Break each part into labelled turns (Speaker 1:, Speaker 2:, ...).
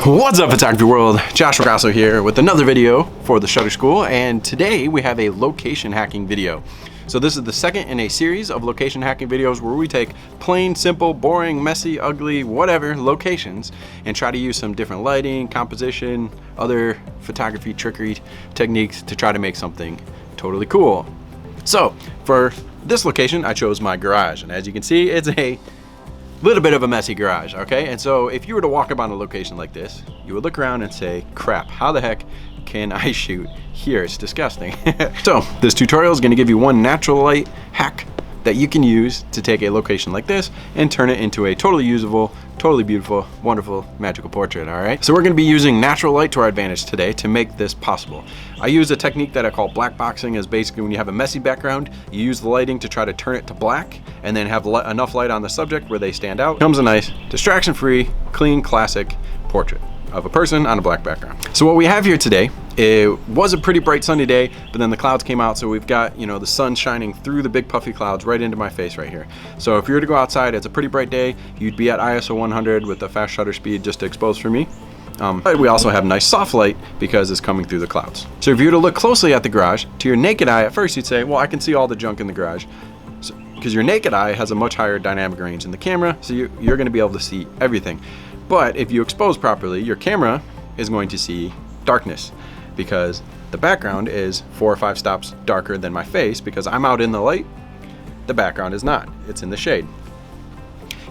Speaker 1: What's up, photography world? Josh Rogasso here with another video for the Shutter School, and today we have a location hacking video. So this is the second in a series of location hacking videos where we take plain, simple, boring, messy, ugly, whatever locations and try to use some different lighting, composition, other photography trickery techniques to try to make something totally cool. So for this location, I chose my garage, and as you can see, it's a little bit of a messy garage, okay? And so if you were to walk up on a location like this, you would look around and say, crap, how the heck can I shoot here? It's disgusting. So this tutorial is gonna give you one natural light hack that you can use to take a location like this and turn it into a totally usable, totally beautiful, wonderful, magical portrait, all right? So we're gonna be using natural light to our advantage today to make this possible. I use a technique that I call black boxing. Is basically when you have a messy background, you use the lighting to try to turn it to black and then have enough light on the subject where they stand out. Comes a nice, distraction-free, clean, classic portrait of a person on a black background. So what we have here today, it was a pretty bright sunny day, but then the clouds came out, so we've got, you know, the sun shining through the big puffy clouds right into my face right here. So if you were to go outside, it's a pretty bright day, you'd be at ISO 100 with a fast shutter speed just to expose for me. But we also have nice soft light because it's coming through the clouds. So if you were to look closely at the garage, to your naked eye, at first you'd say, well, I can see all the junk in the garage. Because your naked eye has a much higher dynamic range than the camera, so you're gonna be able to see everything. But if you expose properly, your camera is going to see darkness because the background is 4 or 5 stops darker than my face because I'm out in the light. The background is not, it's in the shade.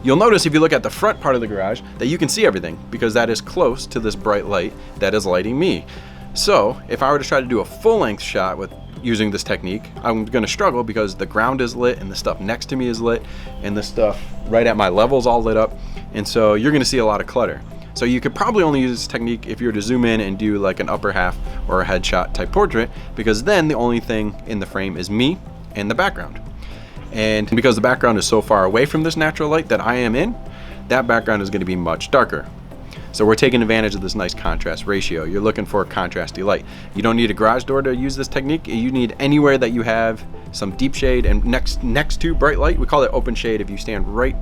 Speaker 1: You'll notice if you look at the front part of the garage that you can see everything because that is close to this bright light that is lighting me. So if I were to try to do a full-length shot with using this technique, I'm gonna struggle because the ground is lit and the stuff next to me is lit and the stuff right at my level is all lit up, and so you're gonna see a lot of clutter. So you could probably only use this technique if you were to zoom in and do like an upper half or a headshot type portrait, because then the only thing in the frame is me and the background. And because the background is so far away from this natural light that I am in, that background is gonna be much darker. So we're taking advantage of this nice contrast ratio. You're looking for contrasty light. You don't need a garage door to use this technique. You need anywhere that you have some deep shade and next to bright light. We call it open shade. If you stand right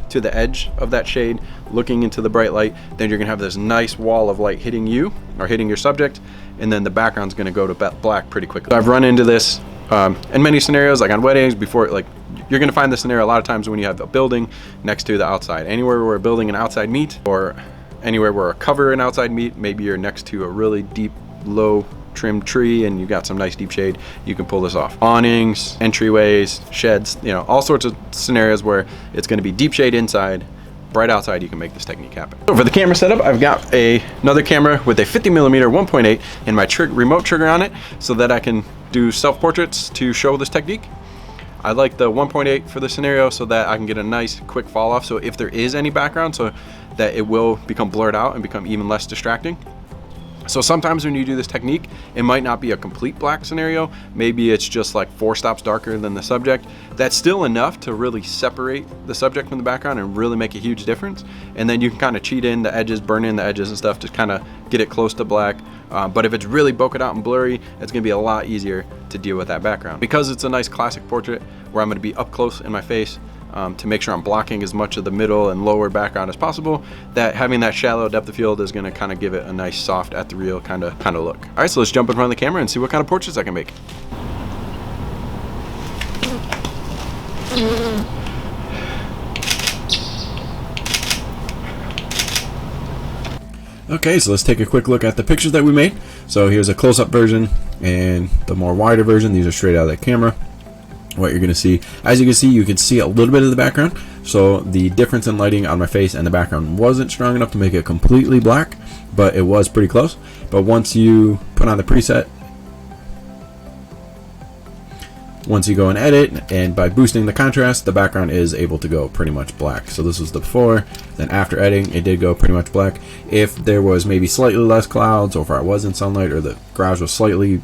Speaker 1: to the edge of that shade, looking into the bright light, then you're gonna have this nice wall of light hitting you or hitting your subject, and then the background's gonna go to black pretty quickly. I've run into this in many scenarios, like on weddings, before, like you're gonna find this scenario a lot of times when you have a building next to the outside. Anywhere where a building and outside meet, or anywhere where a cover and outside meet, maybe you're next to a really deep, low trimmed tree and you've got some nice deep shade, you can pull this off. Awnings, entryways, sheds, you know, all sorts of scenarios where it's gonna be deep shade inside, bright outside, you can make this technique happen. So for the camera setup, I've got another camera with a 50mm 1.8 and my remote trigger on it so that I can do self-portraits to show this technique. I like the 1.8 for the scenario so that I can get a nice quick fall off, so if there is any background, so that it will become blurred out and become even less distracting. So sometimes when you do this technique, it might not be a complete black scenario. Maybe it's just like 4 stops darker than the subject. That's still enough to really separate the subject from the background and really make a huge difference. And then you can kind of cheat in the edges, burn in the edges and stuff to kind of get it close to black. But if it's really bokeh out and blurry, it's gonna be a lot easier to deal with that background. Because it's a nice classic portrait where I'm gonna be up close in my face, to make sure I'm blocking as much of the middle and lower background as possible, that having that shallow depth of field is gonna kind of give it a nice soft at the real kind of look. All right, so let's jump in front of the camera and see what kind of portraits I can make. Okay, so let's take a quick look at the pictures that we made. So here's a close-up version and the more wider version. These are straight out of the camera. What you're gonna see, as you can see a little bit of the background, so the difference in lighting on my face and the background wasn't strong enough to make it completely black, but it was pretty close. But once you put on the preset, once you go and edit, and by boosting the contrast, the background is able to go pretty much black. So this was the before, then after editing, it did go pretty much black. If there was maybe slightly less clouds, or if I was in sunlight, or the garage was slightly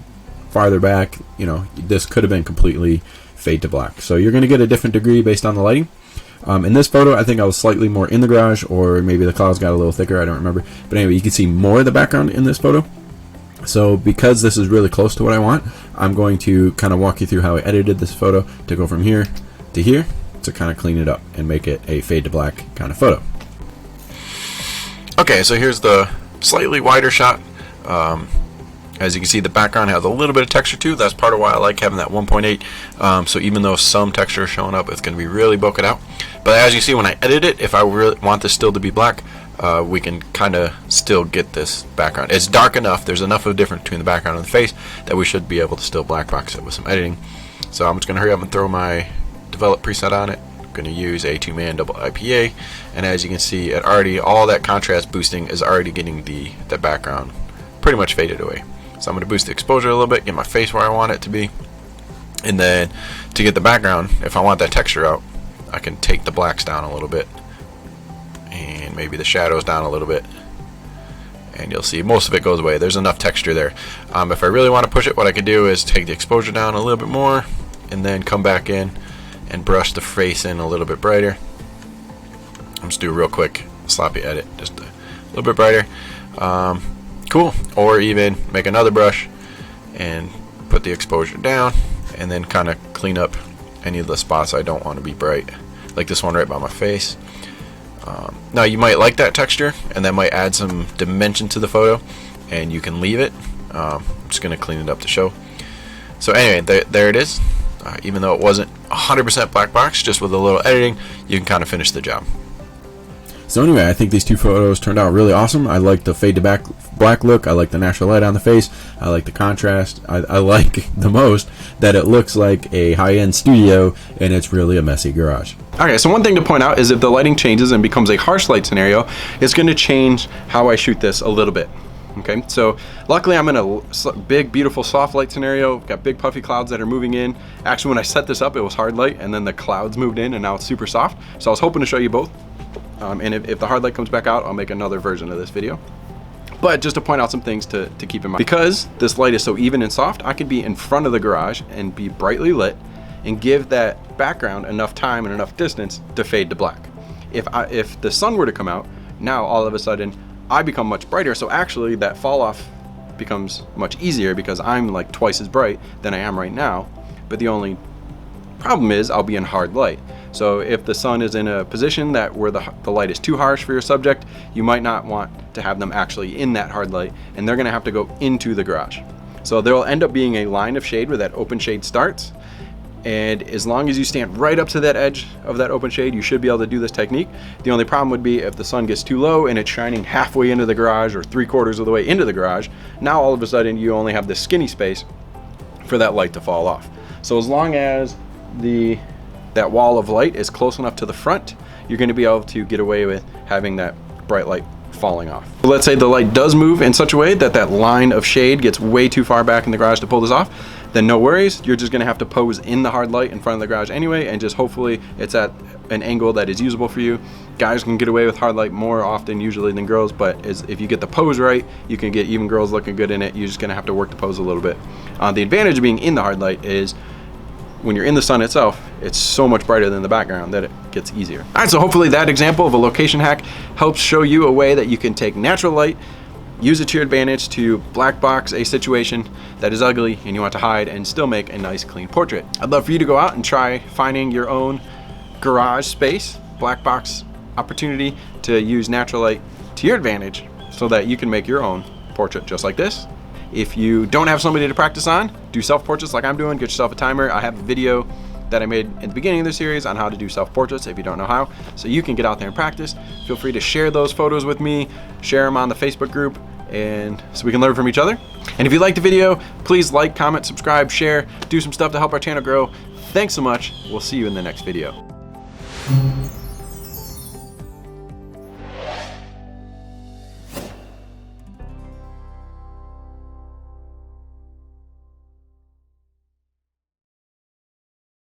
Speaker 1: farther back, you know, this could have been completely fade to black. So you're going to get a different degree based on the lighting. In this photo, I think I was slightly more in the garage, or maybe the clouds got a little thicker, I don't remember. But anyway, you can see more of the background in this photo. So because this is really close to what I want, I'm going to kind of walk you through how I edited this photo to go from here to here to kind of clean it up and make it a fade to black kind of photo. Okay, so here's the slightly wider shot. As you can see, the background has a little bit of texture too. That's part of why I like having that 1.8. So even though some texture is showing up, it's going to be really bokeh out. But as you see, when I edit it, if I really want this still to be black, we can kind of still get this background. It's dark enough, there's enough of a difference between the background and the face that we should be able to still black box it with some editing. So I'm just going to hurry up and throw my develop preset on it. I'm going to use a 2-man double IPA, and as you can see, it already, all that contrast boosting is already getting the background pretty much faded away. So I'm going to boost the exposure a little bit, get my face where I want it to be, and then to get the background, if I want that texture out, I can take the blacks down a little bit and maybe the shadows down a little bit, and you'll see most of it goes away. There's enough texture there. If I really want to push it, what I could do is take the exposure down a little bit more and then come back in and brush the face in a little bit brighter. I'm just do a real quick sloppy edit, just a little bit brighter. Cool. Or even make another brush and put the exposure down and then kind of clean up any of the spots I don't want to be bright, like this one right by my face. Now you might like that texture and that might add some dimension to the photo, and you can leave it. I'm just going to clean it up to show. So anyway, there it is. Even though it wasn't 100% black box, just with a little editing, you can kind of finish the job.
Speaker 2: So anyway, I think these two photos turned out really awesome. I like the fade to black look. I like the natural light on the face. I like the contrast. I like the most that it looks like a high-end studio and it's really a messy garage.
Speaker 1: Okay, so one thing to point out is if the lighting changes and becomes a harsh light scenario, it's going to change how I shoot this a little bit. Okay, so luckily I'm in a big, beautiful soft light scenario. Got big puffy clouds that are moving in. Actually, when I set this up, it was hard light, and then the clouds moved in, and now it's super soft. So I was hoping to show you both. And if the hard light comes back out, I'll make another version of this video. But just to point out some things to keep in mind. Because this light is so even and soft, I could be in front of the garage and be brightly lit and give that background enough time and enough distance to fade to black. If the sun were to come out, now all of a sudden I become much brighter, so actually that fall off becomes much easier because I'm like twice as bright than I am right now. But the only problem is I'll be in hard light. So if the sun is in a position that where the light is too harsh for your subject, you might not want to have them actually in that hard light, and they're going to have to go into the garage. So there will end up being a line of shade where that open shade starts, and as long as you stand right up to that edge of that open shade, you should be able to do this technique. The only problem would be if the sun gets too low and it's shining halfway into the garage or 3/4 of the way into the garage. Now all of a sudden you only have this skinny space for that light to fall off. So as long as that wall of light is close enough to the front, you're going to be able to get away with having that bright light falling off. So let's say the light does move in such a way that that line of shade gets way too far back in the garage to pull this off, then no worries, you're just going to have to pose in the hard light in front of the garage anyway, and just hopefully it's at an angle that is usable for you. Guys can get away with hard light more often usually than girls, but if you get the pose right, you can get even girls looking good in it. You're just going to have to work the pose a little bit. The advantage of being in the hard light is when you're in the sun itself, it's so much brighter than the background that it gets easier. All right, so hopefully that example of a location hack helps show you a way that you can take natural light, use it to your advantage to black box a situation that is ugly and you want to hide and still make a nice clean portrait. I'd love for you to go out and try finding your own garage space, black box opportunity to use natural light to your advantage so that you can make your own portrait just like this. If you don't have somebody to practice on, do self-portraits like I'm doing. Get yourself a timer. I have a video that I made in the beginning of the series on how to do self-portraits if you don't know how, so you can get out there and practice. Feel free to share those photos with me, share them on the Facebook group, and so we can learn from each other. And if you liked the video, please like, comment, subscribe, share, do some stuff to help our channel grow. Thanks so much. We'll see you in the next video.